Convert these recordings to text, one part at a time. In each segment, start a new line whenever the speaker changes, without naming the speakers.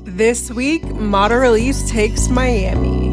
This week, Model Release takes Miami.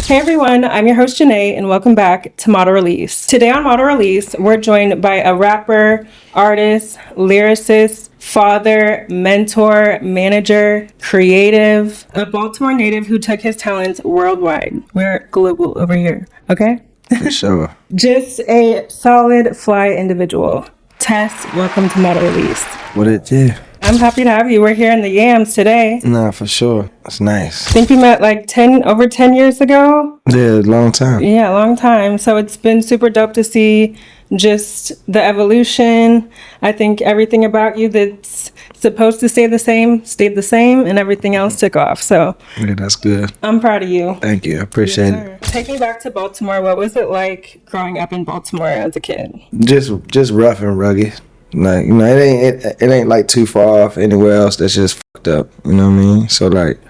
Hey everyone, I'm your host Janae and welcome back to Model Release. Today on Model Release, we're joined by a rapper, artist, lyricist, father, mentor, manager, creative, a Baltimore native who took his talents worldwide. We're global over here, okay?
For sure.
Just a solid fly individual. Tess, welcome to Model Release.
What it do?
I'm happy to have you. We're here in the Yams today.
Nah, for sure. It's nice.
I think we met like over 10 years ago.
Yeah, long time.
Yeah, long time. So it's been super dope to see just the evolution. I think everything about you that's supposed to stay the same stayed the same, and everything else took off. So
Yeah, that's good.
I'm proud of you.
Thank you. I appreciate it.
Take me back to Baltimore. What was it like growing up in Baltimore as a kid?
Just rough and rugged. Like, it ain't like too far off anywhere else that's just fucked up. You know what I mean? So like,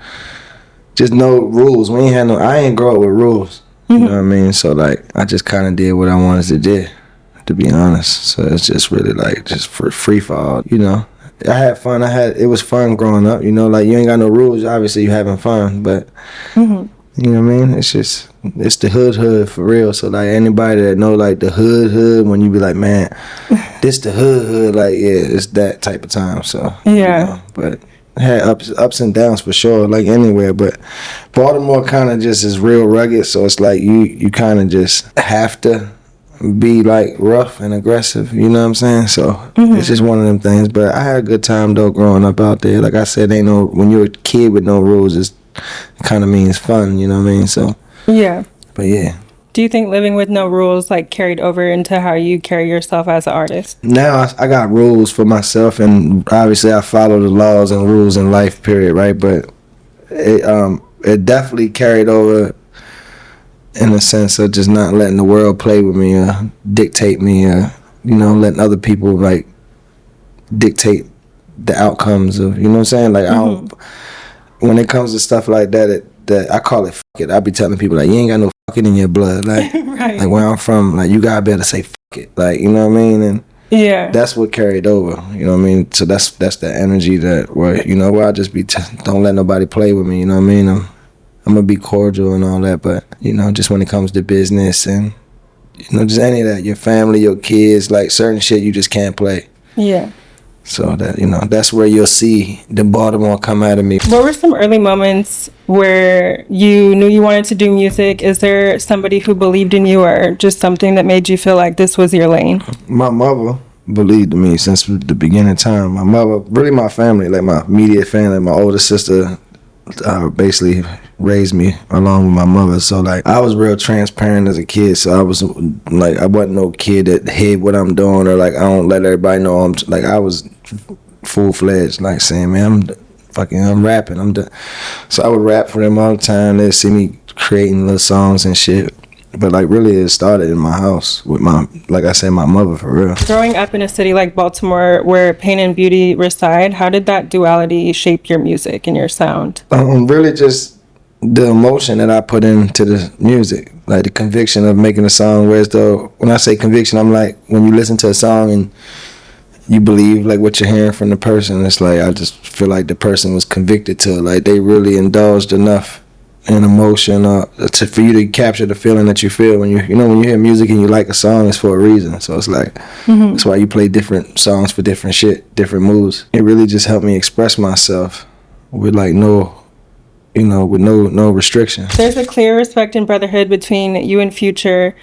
just no rules. I ain't grow up with rules. You know what I mean? So like, I just kind of did what I wanted to do, to be honest. So it's just really like just for free fall. I had fun. It was fun growing up. Like you ain't got no rules. Obviously you having fun, but you know what I mean? It's the hood for real. So like anybody that know like the hood, when you be like, man, this the hood, like yeah, it's that type of time. So
yeah,
but it had ups and downs for sure, like anywhere. But Baltimore kind of just is real rugged. So it's like you kind of just have to be like rough and aggressive. You know what I'm saying? So it's just one of them things. But I had a good time though growing up out there. Like I said, when you're a kid with no rules, it kind of means fun. You know what I mean? So
yeah.
But yeah.
Do you think living with no rules like carried over into how you carry yourself as an artist?
Now I got rules for myself, and obviously I follow the laws and rules in life, period, right? But it definitely carried over in the sense of just not letting the world play with me or dictate me or, letting other people like dictate the outcomes of, you know what I'm saying? Like when it comes to stuff like that, I call it fuck it. I be telling people like, you ain't got no fucking in your blood. Like,
right.
Like where I'm from, like you gotta be able to say fuck it. Like, you know what I mean? And
yeah,
that's what carried over. You know what I mean? So that's the energy where I just don't let nobody play with me. You know what I mean? I'm gonna be cordial and all that, but just when it comes to business and just any of that, your family, your kids, like certain shit you just can't play.
Yeah.
So that that's where you'll see the Baltimore come out of me.
What were some early moments where you knew you wanted to do music? Is there somebody who believed in you or just something that made you feel like this was your lane?
My mother believed in me since the beginning of time. My mother, really my family, like my immediate family, my older sister basically raised me along with my mother. So like I was real transparent as a kid. So I wasn't no kid that hid what I'm doing or like I don't let everybody know I was full-fledged, like saying, man, I'm rapping. So I would rap for them all the time. They'd see me creating little songs and shit. But like really it started in my house with my mother, for real.
Growing up in a city like Baltimore where pain and beauty reside, how did that duality shape your music and your sound?
Really just the emotion that I put into the music, like the conviction of making a song. Whereas though when I say conviction, I'm like when you listen to a song and you believe like what you're hearing from the person, it's like I just feel like the person was convicted to it. Like they really indulged enough in emotion for you to capture the feeling that you feel when you hear music and you like a song, it's for a reason. So it's like that's why you play different songs for different shit, different moods. It really just helped me express myself with like no restriction.
There's a clear respect and brotherhood between you and Future.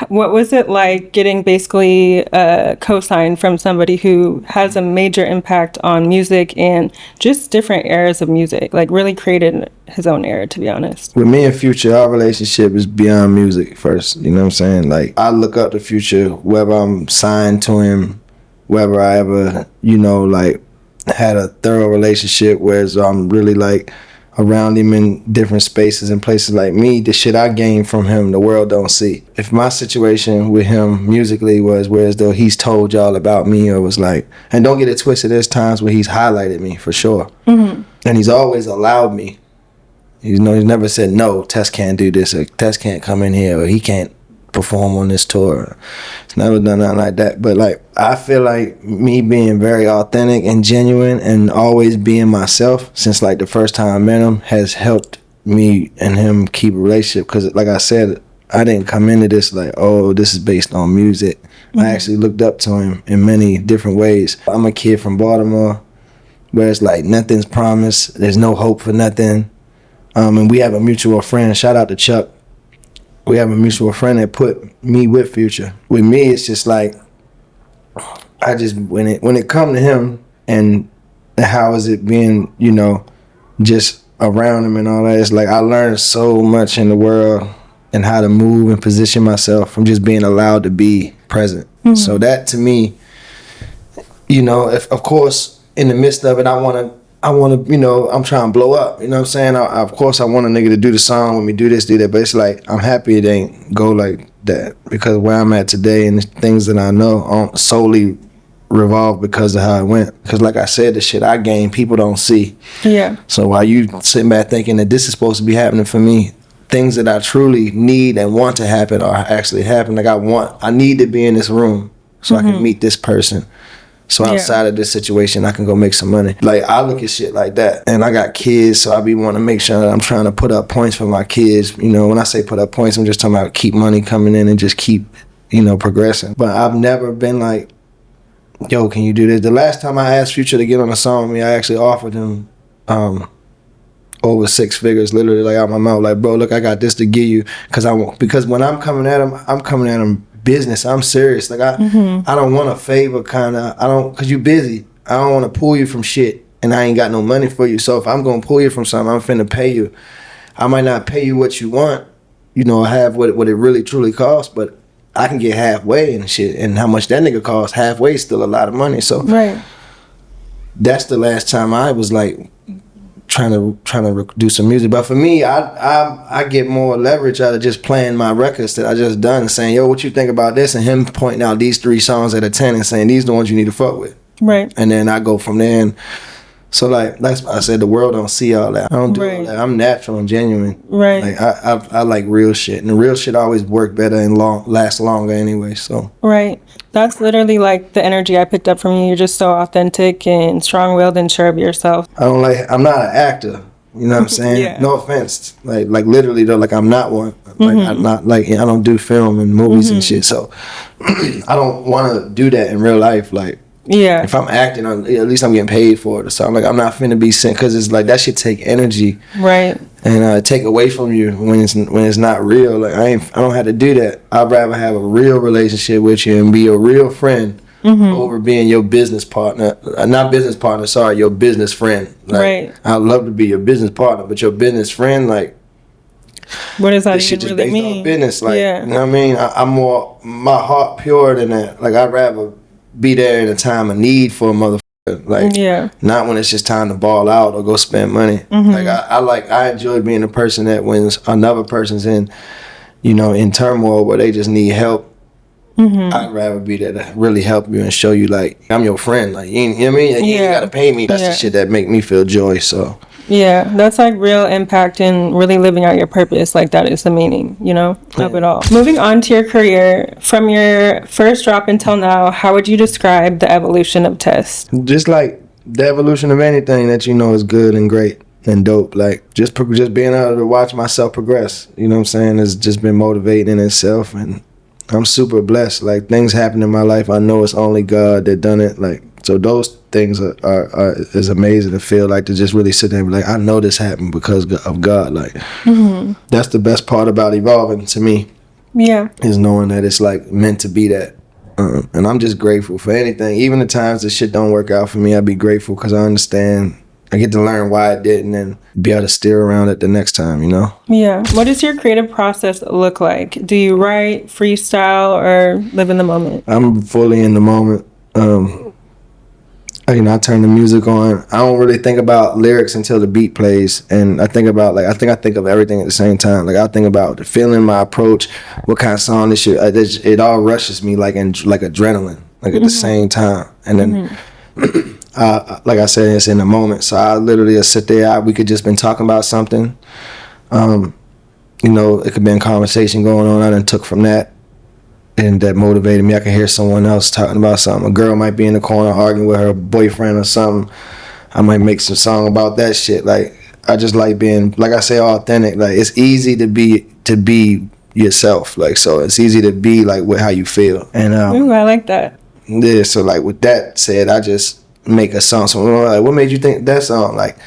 What was it like getting basically a cosign from somebody who has a major impact on music and just different eras of music, like really created his own era, to be honest?
With me and Future, our relationship is beyond music first, you know what I'm saying? Like I look up to Future, whether I'm signed to him, whether I ever, like had a thorough relationship where I'm really like, around him in different spaces and places like me, the shit I gained from him, the world don't see. If my situation with him musically was whereas though he's told y'all about me or was like, and don't get it twisted, there's times where he's highlighted me for sure. And he's always allowed me. You know, he's never said, no, Test can't do this, or Test can't come in here, or he can't perform on this tour. It's never done nothing like that. But like, I feel like me being very authentic and genuine and always being myself since like the first time I met him has helped me and him keep a relationship. Because like I said, I didn't come into this like, oh, this is based on music. I actually looked up to him in many different ways. I'm a kid from Baltimore where it's like nothing's promised. There's no hope for nothing. And we have a mutual friend. Shout out to Chuck. We have a mutual friend that put me with Future. With me, it's just like I just when it come to him and how is it being, you know, just around him and all that. It's like I learned so much in the world and how to move and position myself from just being allowed to be present. So that to me, you know, if of course in the midst of it, I want to, you know, I'm trying to blow up. You know what I'm saying? Of course, I want a nigga to do the song with me, do this, do that. But it's like, I'm happy it ain't go like that. Because where I'm at today and the things that I know aren't solely revolve because of how it went. Because like I said, the shit I gained, people don't see.
Yeah.
So while you sitting back thinking that this is supposed to be happening for me, things that I truly need and want to happen are actually happening. Like I need to be in this room so I can meet this person. So outside of this situation, I can go make some money. Like, I look at shit like that. And I got kids, so I be wanting to make sure that I'm trying to put up points for my kids. You know, when I say put up points, I'm just talking about keep money coming in and just keep, you know, progressing. But I've never been like, yo, can you do this? The last time I asked Future to get on a song with me, I actually offered him over 6 figures, literally like out my mouth. Like, bro, look, I got this to give you. Because when I'm coming at him business. I'm serious. Like I don't want a favor kind of. Cause you busy. I don't want to pull you from shit and I ain't got no money for you. So if I'm going to pull you from something, I'm finna pay you. I might not pay you what you want, you know, have what it really truly costs, but I can get halfway and shit. And how much that nigga costs, halfway is still a lot of money. So that's the last time I was like trying to do some music. But for me, I get more leverage out of just playing my records that I just done and saying, yo, what you think about this? And him pointing out these 3 songs out of 10 and saying, these are the ones you need to fuck with. Right. And then I go from there. And so like, that's why I said the world don't see all that. I don't do all that. I'm natural and genuine. Right. Like I like real shit. And the real shit always work better and last longer anyway, so. Right.
That's literally like the energy I picked up from you. You're just so authentic and strong-willed and sure of yourself.
I'm not an actor. You know what I'm saying? No offense. Like literally though, like I'm not one. Like I'm not like, I don't do film and movies and shit. So I don't want to do that in real life. Like, if I'm acting, at least I'm getting paid for it or something. Like I'm not finna be sent, because it's like that shit take energy, right? And take away from you when it's not real. Like I don't have to do that. I'd rather have a real relationship with you and be a real friend over being your business partner. Not business partner, sorry, your business friend. Like, right. I'd love to be your business partner, but your business friend, like, what does that even really mean? Business, like, you know what I mean? I'm more my heart pure than that. Like I'd rather be there in a time of need for a motherfucker. Like, not when it's just time to ball out or go spend money. Like I enjoy being a person that when another person's in, you know, in turmoil where they just need help, I'd rather be there to really help you and show you like I'm your friend. Like you know what I mean? You ain't gotta pay me. That's the shit that make me feel joy. So
that's like real impact and really living out your purpose. Like that is the meaning, you know, of it all. Moving on to your career, from your first drop until now, how would you describe the evolution of Test?
Just like the evolution of anything that you know is good and great and dope. Like just being able to watch myself progress, you know what I'm saying, has just been motivating in itself. And I'm super blessed. Like things happen in my life, I know it's only God that done it. Like, so those things are is amazing to feel, like to just really sit there and be like, I know this happened because of God. Like that's the best part about evolving to me. Is knowing that it's like meant to be that. And I'm just grateful for anything. Even the times that shit don't work out for me, I'd be grateful because I understand. I get to learn why it didn't and be able to steer around it the next time, you know?
What does your creative process look like? Do you write, freestyle, or live in the moment?
I'm fully in the moment. You know, I turn the music on. I don't really think about lyrics until the beat plays, and I think about like I think of everything at the same time. Like I think about the feeling, my approach, what kind of song this shit. It all rushes me like like adrenaline, like at the same time. And then, like I said, it's in the moment. So I literally just sit there. We could just been talking about something. You know, it could be a conversation going on. I done took from that. And that motivated me. I could hear someone else talking about something. A girl might be in the corner arguing with her boyfriend or something. I might make some song about that shit. Like I just like being, like I say, authentic. Like it's easy to be yourself. Like so, it's easy to be like with how you feel. And
Ooh, I like that.
yeah. So like with that said, I just make a song. So like, what made you think that song? Like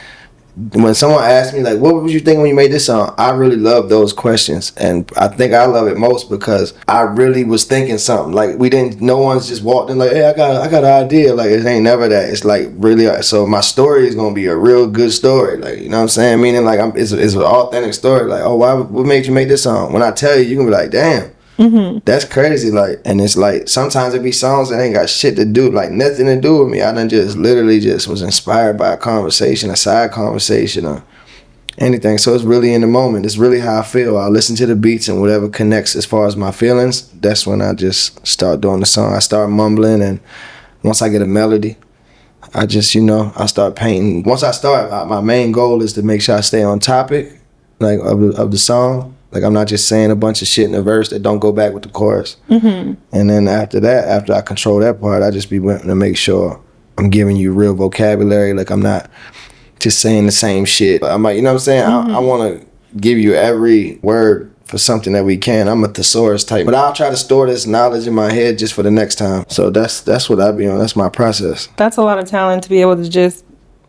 when someone asks me like, what was you thinking when you made this song? I really love those questions, and I think I love it most because I really was thinking something. Like no one's just walked in like, hey, I got an idea. Like it ain't never that. It's like really. So my story is gonna be a real good story. Like you know what I'm saying? Meaning like it's an authentic story. Like oh, what made you make this song? When I tell you, you can be like, damn. That's crazy, like, and it's like sometimes it be songs that ain't got shit to do, like nothing to do with me. I done just literally just was inspired by a conversation, a side conversation, or anything. So it's really in the moment. It's really how I feel. I listen to the beats and whatever connects as far as my feelings. That's when I just start doing the song. I start mumbling, and once I get a melody, I just I start painting. Once I start, my main goal is to make sure I stay on topic, like of the song. Like I'm not just saying a bunch of shit in a verse that don't go back with the chorus. And then after that, after I control that part, I just be wanting to make sure I'm giving you real vocabulary. Like I'm not just saying the same shit. I'm like, you know what I'm saying? I want to give you every word for something that we can. I'm a thesaurus type, but I'll try to store this knowledge in my head just for the next time. So that's what I be on. That's my process.
That's a lot of talent to be able to just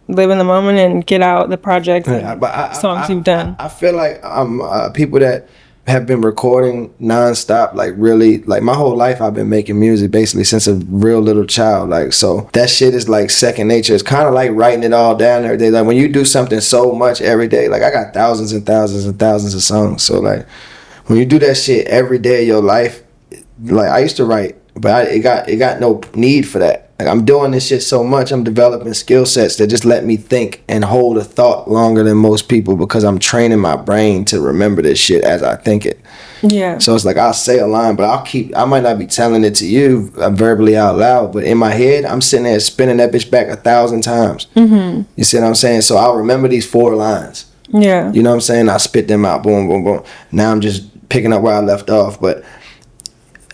live in the moment and get out the projects and songs you've done.
I feel like people that have been recording nonstop, like really, like my whole life I've been making music basically since a real little child. Like so that shit is like second nature. It's kind of like writing it all down every day. Like when you do something so much every day, like I got thousands and thousands and thousands of songs. So like when you do that shit every day of your life, like I used to write, but it got no need for that. Like I'm doing this shit so much, I'm developing skill sets that just let me think and hold a thought longer than most people because I'm training my brain to remember this shit as I think it.
Yeah.
So it's like I'll say a line, but I might not be telling it to you verbally out loud, but in my head, I'm sitting there spinning that bitch back 1,000 times. You see what I'm saying? So I'll remember these 4 lines.
Yeah.
You know what I'm saying? I spit them out, boom, boom, boom. Now I'm just picking up where I left off, but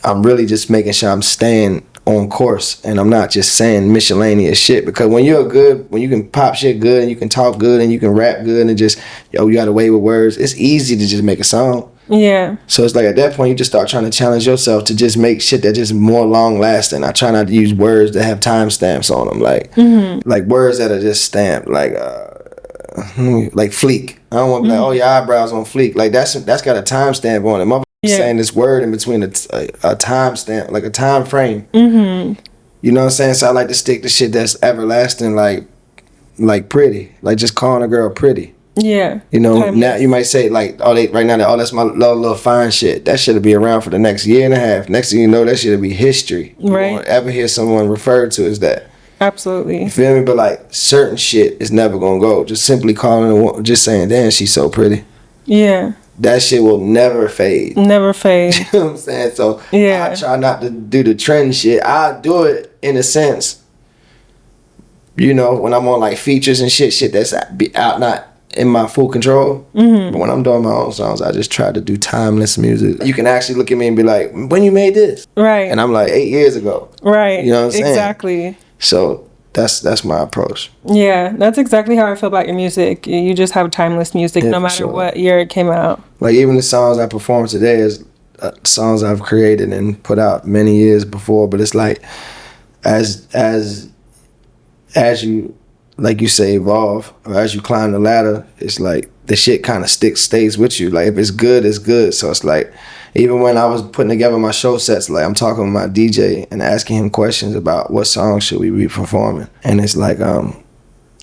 I'm really just making sure I'm staying on course and I'm not just saying miscellaneous shit, because when you can pop shit good and you can talk good and you can rap good and just you got away with words, it's easy to just make a song.
Yeah.
So it's like at that point you just start trying to challenge yourself to just make shit that just more long lasting. I try not to use words that have timestamps on them, like words that are just stamped, like fleek. I don't want to be like, oh, your eyebrows on fleek. Like that's got a timestamp on it. Motherfucker saying this word in between a timestamp, like a time frame. You know what I'm saying? So I like to stick to shit that's everlasting, like pretty, like just calling a girl pretty.
Yeah.
You know, now you might say like, right now, that's my little fine shit. That shit'll be around for the next year and a half. Next thing you know, that shit'll be history.
Right.
You won't ever hear someone referred to as that.
Absolutely.
You feel me? But like certain shit is never gonna go. Just simply calling just saying, damn, she's so pretty.
Yeah.
That shit will never fade.
Never fade.
You know what I'm saying? So
yeah.
I try not to do the trend shit. I do it in a sense, you know, when I'm on like features and shit that's out not in my full control. But when I'm doing my own songs, I just try to do timeless music. You can actually look at me and be like, when you made this?
Right.
And I'm like 8 years ago.
Right.
You know what I'm saying?
Exactly.
So that's my approach.
Yeah, that's exactly how I feel about your music. You just have timeless music, no matter what year it came out. Like
even the songs I perform today is songs I've created and put out many years before. But it's like as you, like you say, evolve, or as you climb the ladder, it's like the shit kind of stays with you. Like if it's good, it's good. So it's like, even when I was putting together my show sets, like I'm talking with my DJ and asking him questions about what songs should we be performing. And it's like,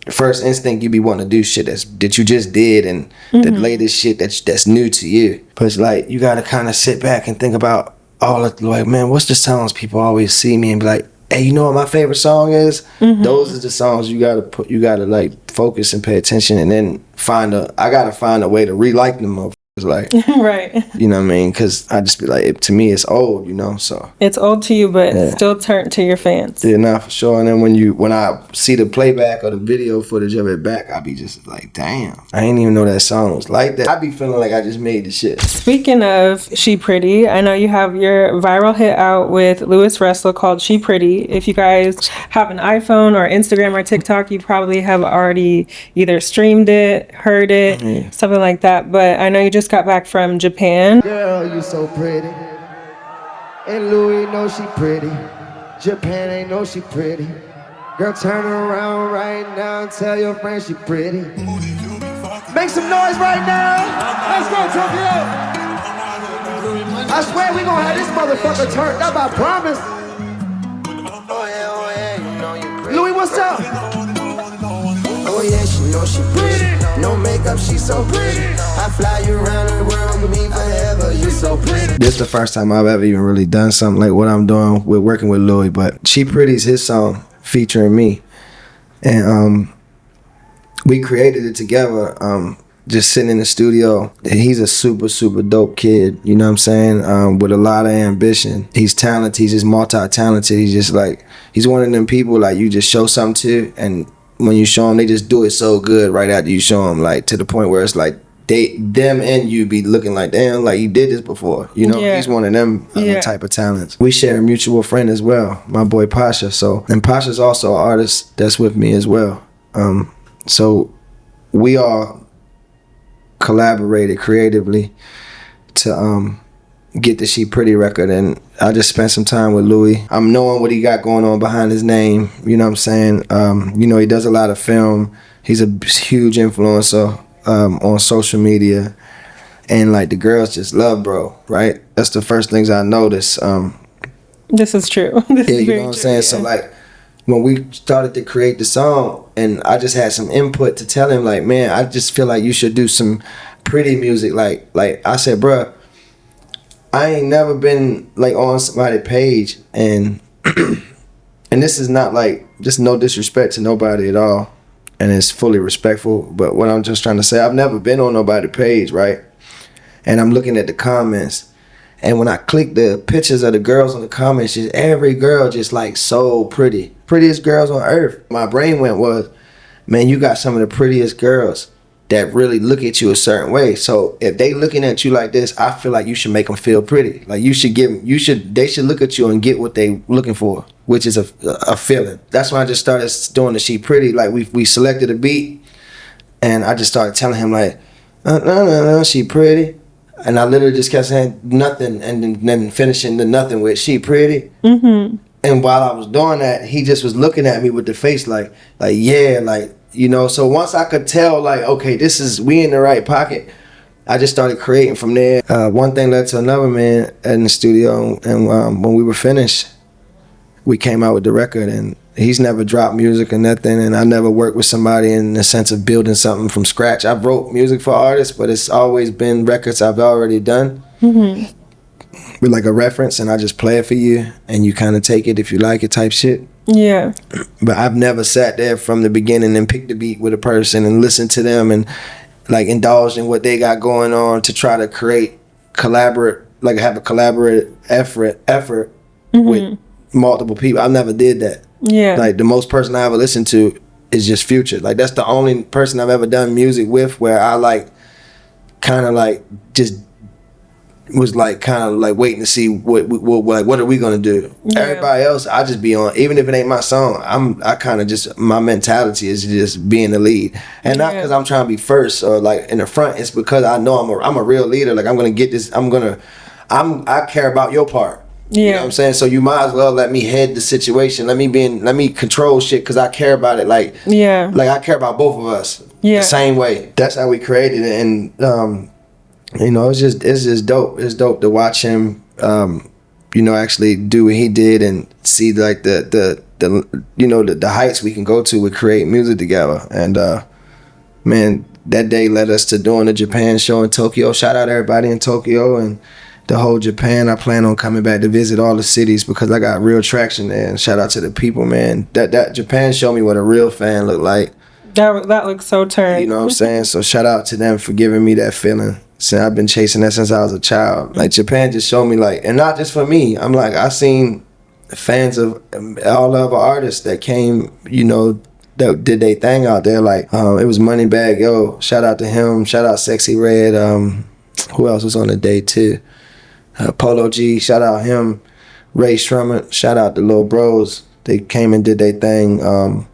first instinct, you be wanting to do shit that you just did and the latest shit that's new to you. But it's like, you got to kind of sit back and think about all of, like, man, what's the songs people always see me and be like, hey, you know what my favorite song is?
Mm-hmm.
Those are the songs you gotta like focus and pay attention, and then I gotta find a way to re-like them motherfuckers, like,
Right.
you know what I mean? Because I just be like, to me, it's old, you know. So
It's old to you, but
Yeah.
still turned to your fans.
yeah, nah, for sure. And then when I see the playback or the video footage of it back, I be just like, damn, I ain't even know that song was like that. I be feeling like I just made the shit.
Speaking of She Pretty, I know you have your viral hit out with Louis Russell called She Pretty. If you guys have an iPhone or Instagram or TikTok, you probably have already either streamed it, heard it, something like that. But I know you just got back from Japan.
Girl, you so pretty. And Louis know she pretty. Japan ain't know she pretty. Girl, turn around right now and tell your friend she pretty. Make some noise right now. Let's go, Tokyo. I swear we gonna have this motherfucker turned up, I promise. Louis, what's up?
Oh yeah, she know she pretty. No makeup, she so pretty. I fly you around the world with me forever. You so pretty.
This is the first time I've ever even really done something like what I'm doing with working with Louis. But She Pretty's his song featuring me, and we created it together. Just sitting in the studio. He's a super, super dope kid, you know what I'm saying? With a lot of ambition. He's talented, he's just multi-talented. He's just like, he's one of them people like you just show something to, and when you show them, they just do it so good right after you show them, like to the point where it's like them and you be looking like, damn, like you did this before, you know?
Yeah.
He's one of them
Yeah.
type of talents. We share a mutual friend as well, my boy Pasha. So, and Pasha's also an artist that's with me as well. So we all collaborated creatively to get the She Pretty record, and I just spent some time with Louis. I'm knowing what he got going on behind his name, you know what I'm saying? You know, he does a lot of film. He's a huge influencer on social media, and like the girls just love bro, right? That's the first things I noticed.
This is true. This
Yeah,
is
you
very
know what I'm
true,
saying?
yeah.
So like when we started to create the song, and I just had some input to tell him like, man, I just feel like you should do some pretty music. Like I said, bruh, I ain't never been like on somebody's page, and and this is not like, just no disrespect to nobody at all, and it's fully respectful, but what I'm just trying to say, I've never been on nobody's page, right? And I'm looking at the comments, and when I click the pictures of the girls in the comments, just every girl just like so pretty. Prettiest girls on earth. My brain was, man, you got some of the prettiest girls that really look at you a certain way. So if they looking at you like this, I feel like you should make them feel pretty. Like they should look at you and get what they looking for, which is a feeling. That's when I just started doing the She Pretty. Like we selected a beat, and I just started telling him like, no, she pretty. And I literally just kept saying nothing, and then finishing the nothing with She Pretty.
Mm-hmm.
And while I was doing that, he just was looking at me with the face like yeah, like, you know. So once I could tell like, okay, we in the right pocket, I just started creating from there. One thing led to another, man, in the studio, and when we were finished, we came out with the record, and he's never dropped music or nothing, and I never worked with somebody in the sense of building something from scratch. I've wrote music for artists, but it's always been records I've already done.
Mm-hmm.
With like a reference, and I just play it for you, and you kind of take it if you like it type shit.
Yeah.
But I've never sat there from the beginning and picked a beat with a person and listened to them and like indulged in what they got going on to try to have a collaborative effort
Mm-hmm.
with multiple people. I never did that.
Yeah.
Like the most person I ever listened to is just Future. Like that's the only person I've ever done music with where I like kind of like just was like kind of like waiting to see what are we gonna do.
Yeah.
Everybody else I just be on, even if it ain't my song. I kind of just, my mentality is just being the lead, and not because I'm trying to be first or like in the front. It's because I know I'm a real leader. Like I'm gonna get this. I care about your part.
Yeah.
You know what I'm saying? So you might as well let me head the situation. Let me control shit because I care about it. Like I care about both of us.
Yeah.
The same way. That's how we created it, and you know, it's just dope. It's dope to watch him, you know, actually do what he did and see like the you know the heights we can go to with creating music together. And man, that day led us to doing the Japan show in Tokyo. Shout out everybody in Tokyo, and the whole Japan. I plan on coming back to visit all the cities because I got real traction there. And shout out to the people, man. That Japan showed me what a real fan looked like.
That looks so turned.
You know what I'm saying? So shout out to them for giving me that feeling. So I've been chasing that since I was a child. Like Japan just showed me like, and not just for me. I'm like, I seen fans of all the other artists that came, you know, that did their thing out there. Like it was Moneybagg Yo. Shout out to him. Shout out Sexy Red. Who else was on the day too? Polo G. Shout out him. Ray Shrummer. Shout out the Lil Bros. They came and did their thing.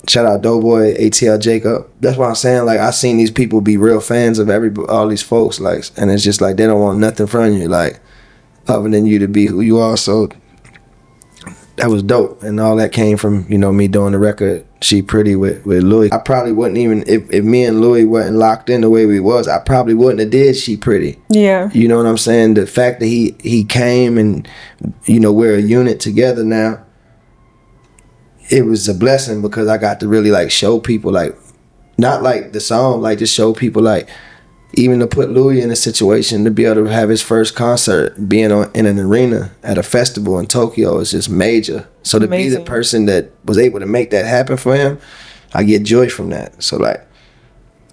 Shout out Doughboy, ATL Jacob. That's why I'm saying, like, I seen these people be real fans of all these folks, like, and it's just like they don't want nothing from you, like, other than you to be who you are. So that was dope, and all that came from, you know, me doing the record She Pretty with Louis. I probably wouldn't even, if me and Louis wasn't locked in the way we was, I probably wouldn't have did She Pretty.
Yeah.
You know what I'm saying? The fact that he came and, you know, we're a unit together now, it was a blessing because I got to really like show people, like, not like the song, like just show people, like, even to put Louis in a situation to be able to have his first concert being in an arena at a festival in Tokyo is just major. So to be the person that was able to make that happen for him, I get joy from that. So like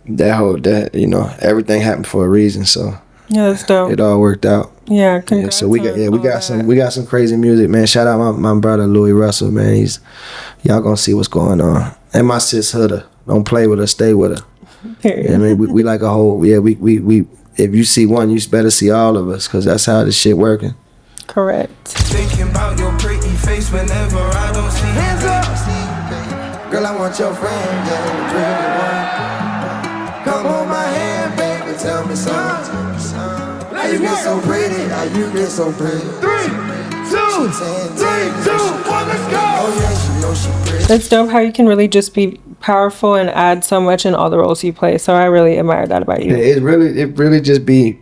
that you know, everything happened for a reason. So
yeah, that's dope.
It all worked out.
Yeah,
congrats. Yeah, so we got some crazy music, man. Shout out my brother Louis Russell, man. Y'all gonna see what's going on. And my sis Huda. Don't play with her, stay with her.
Period.
Yeah, I mean, we like a whole, we if you see one, you better see all of us, because that's how this shit working.
Correct.
Thinking about your pretty face whenever I don't see hands up. Girl, I want your friend, yeah, the pretty one. Come hold my hand, baby, tell me something. How you get so pretty, how you get so pretty. 3, 2, 1, let's go. Oh yeah, she knows she pretty.
It's dope how you can really just be powerful and add so much in all the roles you play. So I really admire that about you.
It really just be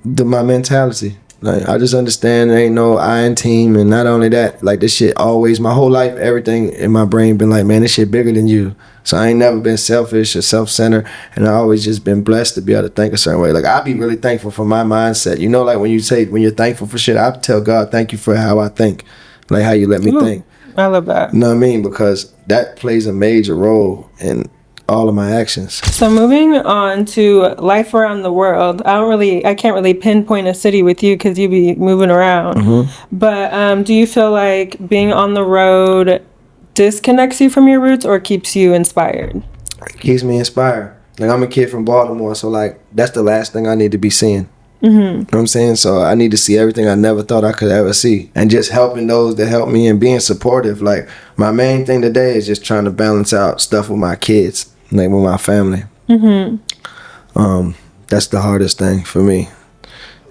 my mentality. Like, I just understand there ain't no I in team, and not only that, like, this shit always, my whole life, everything in my brain been like, man, this shit bigger than you. So I ain't never been selfish or self-centered, and I always just been blessed to be able to think a certain way. Like, I be really thankful for my mindset. You know, like when you're thankful for shit, I tell God, thank you for how I think, like how you let me think.
I love that.
You know what I mean? Because that plays a major role in all of my actions.
So moving on to life around the world, I can't really pinpoint a city with you because you be moving around. Mm-hmm. But do you feel like being on the road disconnects you from your roots or keeps you inspired?
It keeps me inspired. Like, I'm a kid from Baltimore, so like that's the last thing I need to be seeing.
Mm-hmm.
You know what I'm saying? So I need to see everything I never thought I could ever see, and just helping those that help me and being supportive. Like, my main thing today is just trying to balance out stuff with my kids, like with my family. Mm-hmm. That's the hardest thing for me.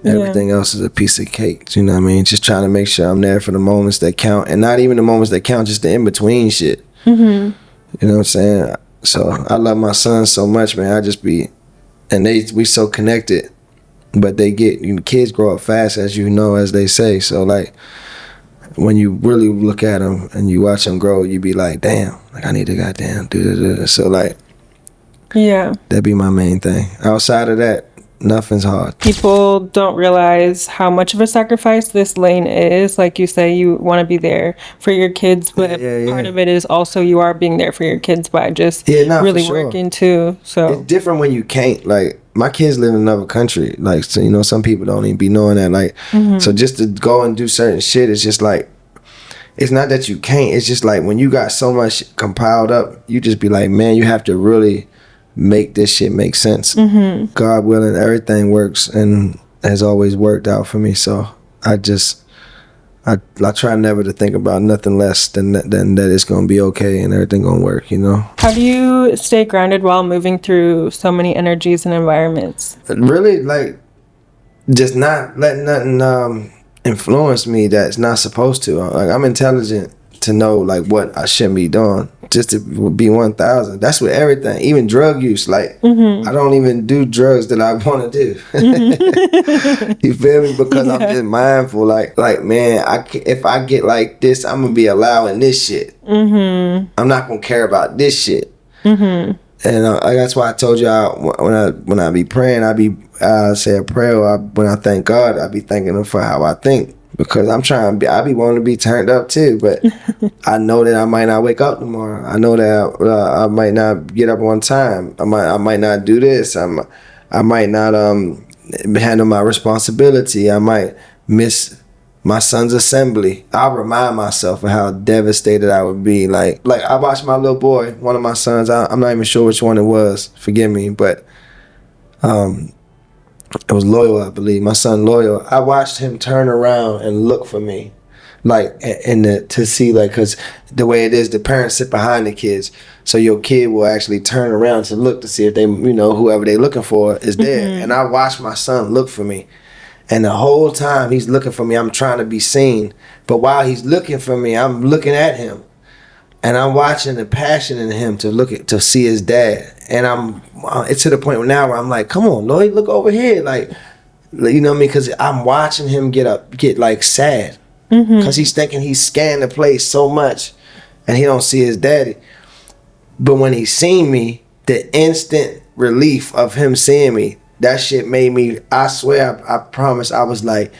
Everything else is a piece of cake. You know what I mean? Just trying to make sure I'm there for the moments that count, and not even the moments that count, just the in between shit. Mm-hmm. You know what I'm saying? So I love my sons so much, man. I just be, and we so connected. But kids grow up fast, as you know, as they say. So like, when you really look at them and you watch them grow, you be like, damn, like I need to goddamn do. So like,
yeah,
that'd be my main thing. Outside of that, nothing's hard.
People don't realize how much of a sacrifice this lane is. Like you say, you want to be there for your kids, but part of it is also you are being there for your kids by just really working too. So
it's different when you can't. Like, my kids live in another country. Like, so, you know, some people don't even be knowing that. Like, so just to go and do certain shit, it's just like, it's not that you can't. It's just like when you got so much compiled up, you just be like, man, you have to really make this shit make sense. Mm-hmm. God willing, everything works and has always worked out for me. So I try never to think about nothing less than that it's gonna be okay and everything gonna work, you know.
How do you stay grounded while moving through so many energies and environments? Really,
like, just not letting nothing influence me that's not supposed to. Like, I'm intelligent to know like what I shouldn't be doing, just to be 1,000. That's with everything, even drug use. Like, I don't even do drugs that I want to do. You feel me? Because I'm just mindful. Like man, if I get like this, I'm gonna be allowing this shit. I'm not gonna care about this shit. And that's why I told you when I be praying, I say a prayer. When I thank God, I be thanking Him for how I think, because I be wanting to be turned up too. But I know that I might not wake up tomorrow. I know that I might not get up on time. I might not do this. I might not handle my responsibility. I might miss my son's assembly. I remind myself of how devastated I would be. Like I watched my little boy, one of my sons. I'm not even sure which one it was. Forgive me, but it was Loyal, I believe. My son Loyal. I watched him turn around and look for me, like to see, like, because the way it is, the parents sit behind the kids, so your kid will actually turn around to look to see if they, whoever they looking for is there. And I watched my son look for me. And the whole time he's looking for me, I'm trying to be seen. But while he's looking for me, I'm looking at him. And I'm watching the passion in him to see his dad. And it's to the point now where I'm like, come on, Lloyd, look over here. Like, you know what I mean? Because I'm watching him get like sad. Because he's thinking he's scanned the place so much and he don't see his daddy. But when he seen me, the instant relief of him seeing me, that shit made me, I swear, I promise, I was like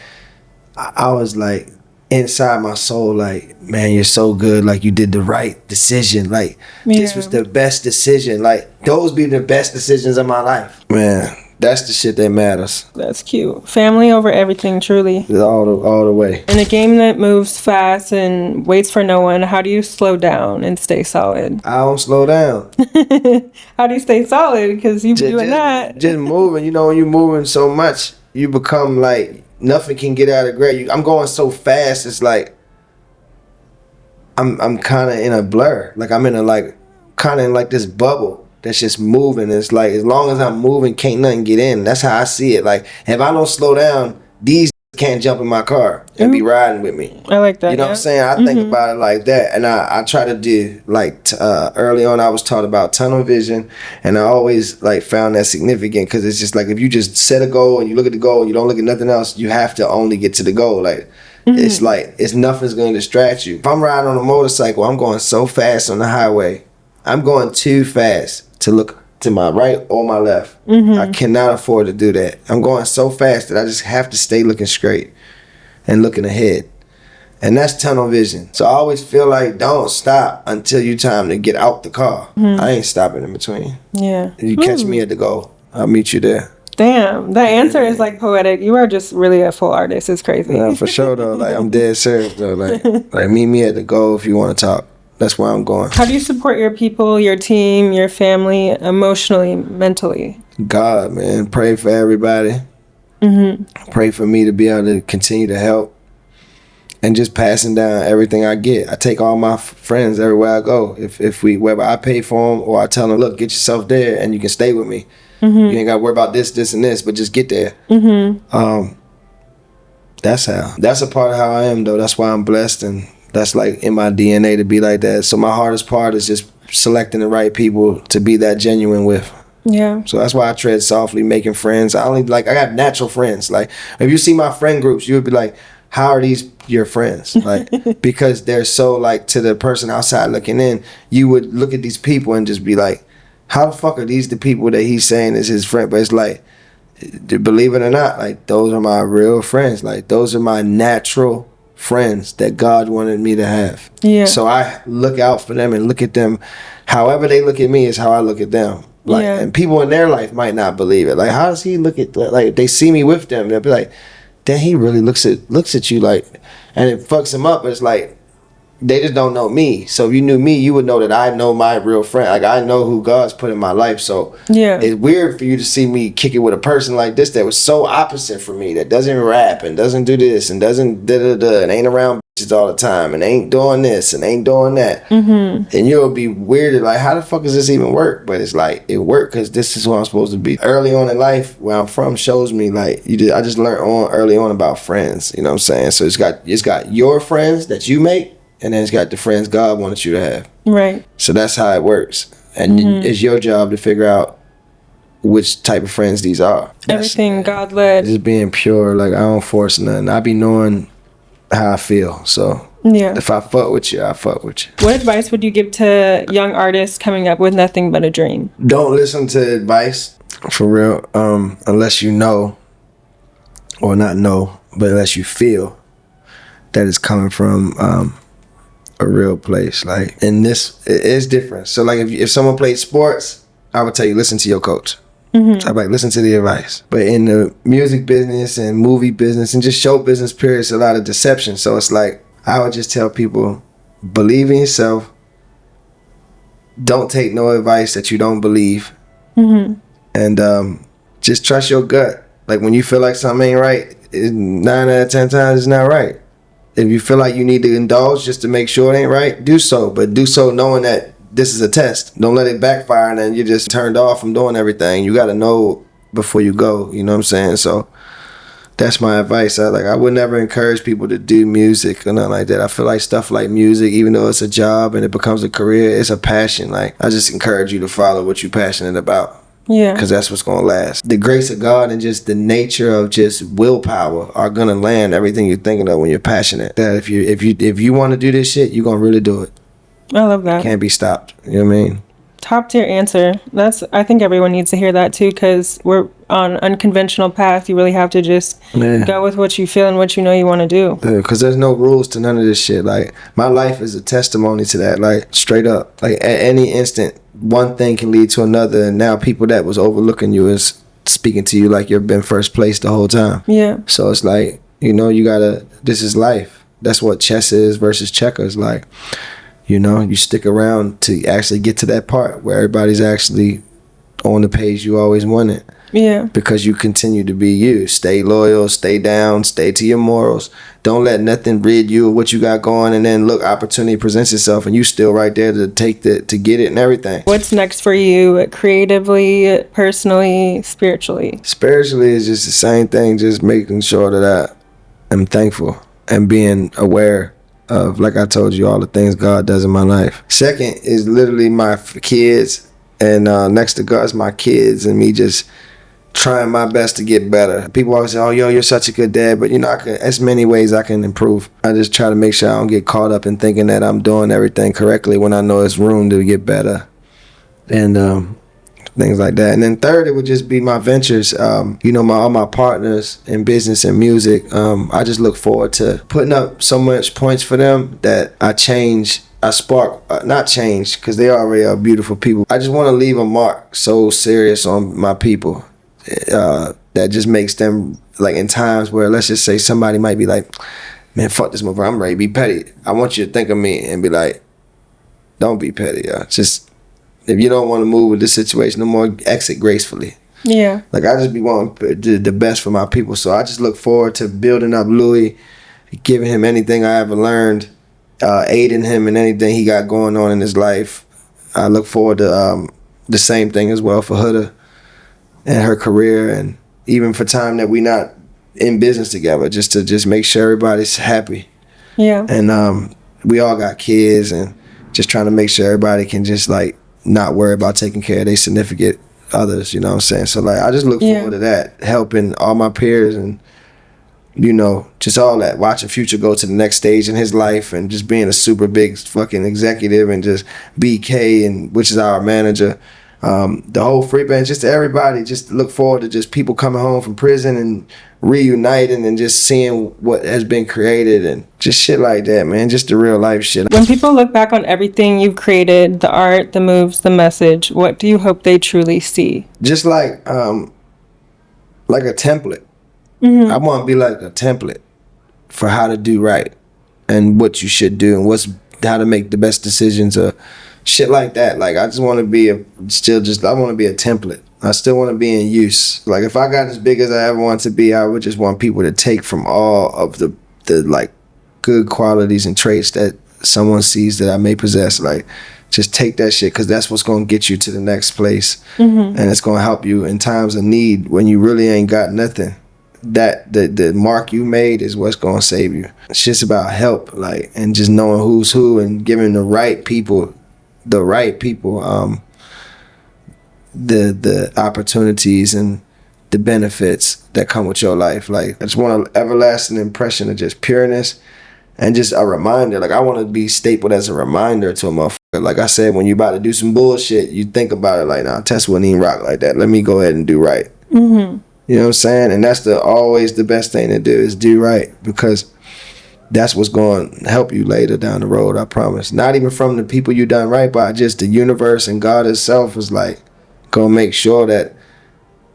inside my soul, like, man, you're so good. Like, you did the right decision. Like, this was the best decision. Like, those be the best decisions of my life. Man, that's the shit that matters.
That's cute. Family over everything, truly.
All the way.
In a game that moves fast and waits for no one, how do you slow down and stay solid?
I don't slow down.
How do you stay solid? Because you be doing that.
Just moving. You know, when you're moving so much, you become like, nothing can get out of grip. I'm going so fast, it's like I'm kind of in a blur. Like, I'm in a kind of in like this bubble that's just moving. It's like, as long as I'm moving, can't nothing get in. That's how I see it. Like, if I don't slow down, these can't jump in my car and be riding with me.
I like that.
You know what I'm saying? I think about it like that. And I try to do, like, early on I was taught about tunnel vision, and I always like found that significant, because it's just like, if you just set a goal and you look at the goal and you don't look at nothing else, you have to only get to the goal. Like, it's like, nothing's going to distract you. If I'm riding on a motorcycle, I'm going so fast on the highway. I'm going too fast to look to my right or my left. I cannot afford to do that. I'm going so fast that I just have to stay looking straight and looking ahead. And that's tunnel vision. So I always feel like, don't stop until you time to get out the car. I ain't stopping in between.
Yeah.
You catch me at the goal, I'll meet you there.
Damn, that answer is like poetic. You are just really a full artist. It's crazy.
Yeah, for sure though. Like, I'm dead serious though. Like meet me at the goal if you want to talk. That's where I'm going.
How do you support your people, your team, your family, emotionally, mentally?
God, man. Pray for everybody. Pray for me to be able to continue to help. And just passing down everything I get. I take all my friends everywhere I go. Whether I pay for them or I tell them, look, get yourself there and you can stay with me. You ain't got to worry about this, and this, but just get there. That's a part of how I am, though. That's why I'm blessed, and that's like in my DNA to be like that. So my hardest part is just selecting the right people to be that genuine with.
Yeah.
So that's why I tread softly, making friends. I got natural friends. Like, if you see my friend groups, you would be like, how are these your friends? Like, because they're so, like, to the person outside looking in, you would look at these people and just be like, how the fuck are these the people that he's saying is his friend? But it's like, believe it or not, like, those are my real friends. Like, those are my natural friends that God wanted me to have. Yeah. So I look out for them and look at them. However they look at me is how I look at them. Like, and people in their life might not believe it. Like, how does he look at like, they see me with them, they'll be like, then he really looks at you like, and it fucks him up. But it's like, they just don't know me. So if you knew me, you would know that I know my real friend. Like, I know who God's put in my life. So it's weird for you to see me kick it with a person like this that was so opposite for me, that doesn't rap and doesn't do this and doesn't da-da-da and ain't around bitches all the time and ain't doing this and ain't doing that. And you'll be weirded, like, how the fuck does this even work? But it's like, it worked because this is who I'm supposed to be. Early on in life, where I'm from, shows me, like, I just learned early on about friends. You know what I'm saying? So it's got your friends that you make, and then it's got the friends God wanted you to have. Right. So that's how it works. And it's your job to figure out which type of friends these are.
Everything God led.
Just being pure. Like, I don't force nothing. I be knowing how I feel. So
Yeah.
If I fuck with you, I fuck with you.
What advice would you give to young artists coming up with nothing but a dream?
Don't listen to advice, for real, unless you know, or not know, but unless you feel that it's coming from a real place. Like, and this it's different. So like if someone plays sports, I would tell you listen to your coach. I'd be like, listen to the advice. But in the music business and movie business and just show business period, it's a lot of deception. So it's like, I would just tell people, believe in yourself. Don't take no advice that you don't believe. And just trust your gut. Like when you feel like something ain't right, 9 out of 10 times it's not right. If you feel like you need to indulge just to make sure it ain't right, do so. But do so knowing that this is a test. Don't let it backfire and then you're just turned off from doing everything. You got to know before you go. You know what I'm saying? So that's my advice. I would never encourage people to do music or nothing like that. I feel like stuff like music, even though it's a job and it becomes a career, it's a passion. Like, I just encourage you to follow what you're passionate about.
Yeah.
Because that's what's going to last. The grace of God and just the nature of just willpower are going to land everything you're thinking of when you're passionate. That if you want to do this shit, you're going to really do it.
I love that.
Can't be stopped. You know what I mean?
Top tier answer. I think everyone needs to hear that too, because we're on an unconventional path. You really have to just go with what you feel and what you know you want to do.
Because there's no rules to none of this shit. Like, my life is a testimony to that. Like, straight up. Like, at any instant, one thing can lead to another, and now people that was overlooking you is speaking to you like you've been first place the whole time.
Yeah.
So it's like, you know, you gotta, this is life. That's what chess is versus checkers. Like, you know, you stick around to actually get to that part where everybody's actually on the page you always wanted.
Yeah.
Because you continue to be you. Stay loyal, stay down, stay to your morals. Don't let nothing rid you of what you got going, and then look, opportunity presents itself and you still right there to to get it and everything.
What's next for you creatively, personally, spiritually?
Spiritually is just the same thing, just making sure that I am thankful and being aware of, like I told you, all the things God does in my life. Second is literally my kids, and next to God is my kids and me just trying my best to get better. People always say, oh, yo, you're such a good dad, but you know, there's many ways I can improve. I just try to make sure I don't get caught up in thinking that I'm doing everything correctly when I know there's room to get better. And things like that. And then third, it would just be my ventures. You know, all my partners in business and music. I just look forward to putting up so much points for them that I spark, not change, because they already are beautiful people. I just want to leave a mark so serious on my people that just makes them, like, in times where, let's just say somebody might be like, man, fuck this motherfucker, I'm ready to be petty. I want you to think of me and be like, don't be petty, y'all. Just, if you don't want to move with this situation no more, exit gracefully.
Yeah. Like,
I just be wanting the best for my people. So I just look forward to building up Louis, giving him anything I ever learned, aiding him in anything he got going on in his life. I look forward to the same thing as well for Huda and her career, and even for time that we not in business together, just to make sure everybody's happy.
Yeah.
And we all got kids, and just trying to make sure everybody can just, like, not worry about taking care of their significant others, you know what I'm saying? So, like, I just look forward to that, helping all my peers and, you know, just all that, watching Future go to the next stage in his life, and just being a super big fucking executive, and just BK, and which is our manager, the whole free band, just everybody, just look forward to just people coming home from prison and reuniting and just seeing what has been created and just shit like that, man. Just the real life shit.
When people look back on everything you've created, the art, the moves, the message, what do you hope they truly see?
Just like a template. I want to be like a template for how to do right and what you should do and how to make the best decisions or shit like that. Like, I just want to be I want to be a template. I still want to be in use. Like, if I got as big as I ever want to be, I would just want people to take from all of the like good qualities and traits that someone sees that I may possess. Like, just take that shit, because that's what's going to get you to the next place. And it's going to help you in times of need when you really ain't got nothing. That the mark you made is what's going to save you. It's just about help, like, and just knowing who's who and giving the right people the opportunities and the benefits that come with your life. Like, I just want an everlasting impression of just pureness And just a reminder, like I want to be stapled as a reminder to a motherfucker. Like I said, when you about to do some bullshit, you think about it like, nah, Test wouldn't even rock like that. Let me go ahead and do right. Mm-hmm. You know what I'm saying? And that's always the best thing to do is do right, because that's what's going to help you later down the road, I promise. Not even from the people you done right by, just the universe and God itself is like, gonna make sure that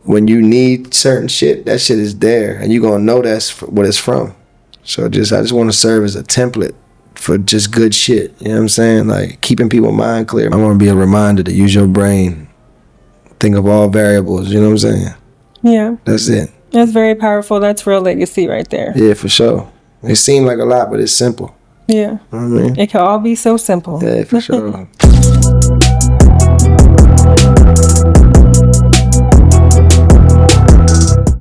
when you need certain shit, that shit is there, and you're gonna know that's what it's from. So I just want to serve as a template for just good shit. You know what I'm saying? Like keeping people's mind clear. I want to be a reminder to use your brain. Think of all variables. You know what I'm saying?
Yeah.
That's it.
That's very powerful. That's real legacy right there.
Yeah, for sure. It seems like a lot, but it's simple.
Yeah.
You know what I mean?
It can all be so simple.
Yeah, for sure.